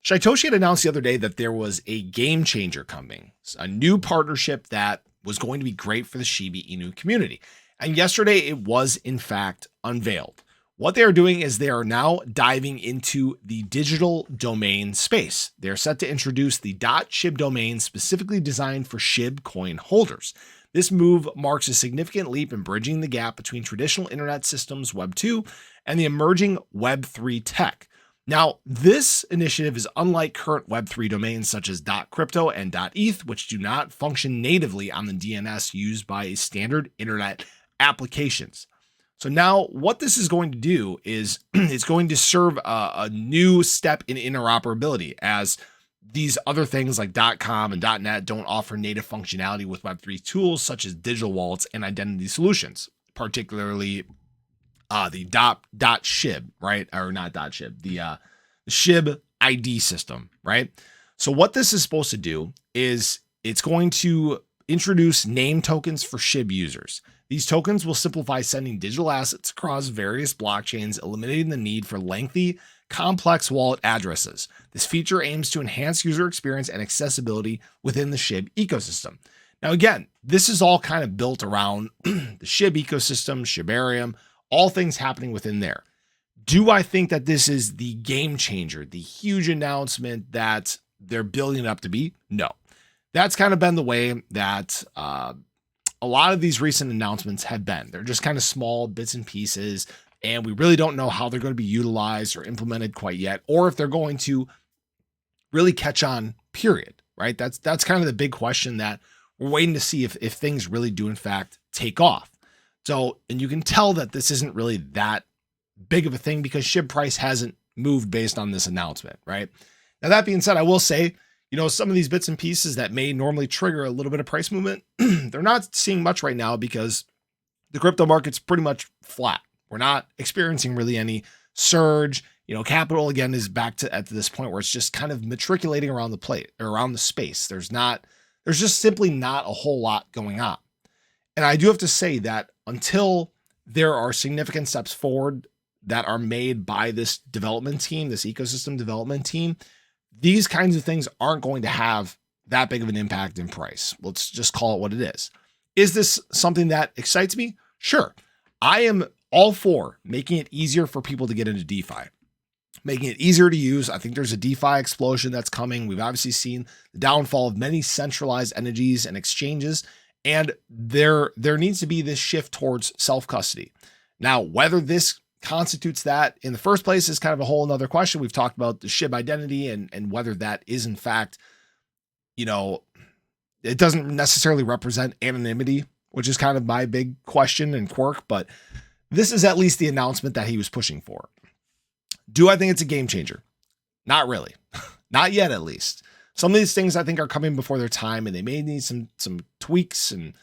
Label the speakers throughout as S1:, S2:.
S1: Shytoshi had announced the other day that there was a game changer coming, a new partnership that was going to be great for the Shiba Inu community. And yesterday it was in fact unveiled. What they are doing is they are now diving into the digital domain space. They're set to introduce the .shib domain specifically designed for SHIB coin holders. This move marks a significant leap in bridging the gap between traditional internet systems Web 2 and the emerging Web 3 tech. Now, this initiative is unlike current Web3 domains such as .crypto and .eth, which do not function natively on the DNS used by standard internet applications. So now what this is going to do is it's going to serve a new step in interoperability, as these other things like .com and .net don't offer native functionality with Web3 tools such as digital wallets and identity solutions, particularly the .shib, right? Or not .shib, the SHIB ID system, right? So what this is supposed to do is it's going to introduce name tokens for SHIB users. These tokens will simplify sending digital assets across various blockchains, eliminating the need for lengthy, complex wallet addresses. This feature aims to enhance user experience and accessibility within the SHIB ecosystem. Now, again, this is all kind of built around the SHIB ecosystem, shibarium, all things happening within there. Do I think that this is the game changer, the huge announcement that they're building it up to be? No. That's kind of been the way that a lot of these recent announcements have been. They're just kind of small bits and pieces, and we really don't know how they're going to be utilized or implemented quite yet, or if they're going to really catch on, period, right? That's kind of the big question that we're waiting to see if things really do in fact take off. So, and you can tell that this isn't really that big of a thing because SHIB price hasn't moved based on this announcement, right? Now, that being said, I will say, some of these bits and pieces that may normally trigger a little bit of price movement, they're not seeing much right now because the crypto market's pretty much flat. We're not experiencing really any surge. Capital again is back to at this point where it's just kind of matriculating around the plate or around the space. There's just simply not a whole lot going on. And I do have to say that until there are significant steps forward that are made by this development team, this ecosystem development team, these kinds of things aren't going to have that big of an impact in price. Let's just call it what it is. Is this something that excites me? Sure. I am all for making it easier for people to get into DeFi, making it easier to use. I think there's a DeFi explosion that's coming. We've obviously seen the downfall of many centralized entities and exchanges, and there needs to be this shift towards self-custody. Now, whether this constitutes that in the first place is kind of a whole nother question. We've talked about the SHIB identity and whether that is in fact, it doesn't necessarily represent anonymity, which is kind of my big question and quirk, but this is at least the announcement that he was pushing for. Do I think it's a game changer? Not really. Not yet, at least. Some of these things I think are coming before their time, and they may need some tweaks and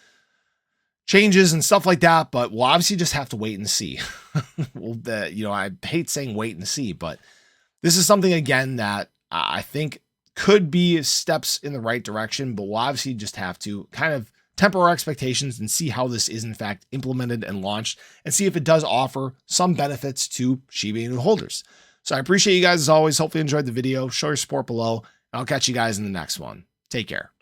S1: changes and stuff like that, but we'll obviously just have to wait and see. I hate saying wait and see, but this is something, again, that I think could be steps in the right direction, but we'll obviously just have to kind of temper our expectations and see how this is in fact implemented and launched, and see if it does offer some benefits to Shiba Inu holders. So I appreciate you guys as always. Hopefully you enjoyed the video. Show your support below. I'll catch you guys in the next one. Take care.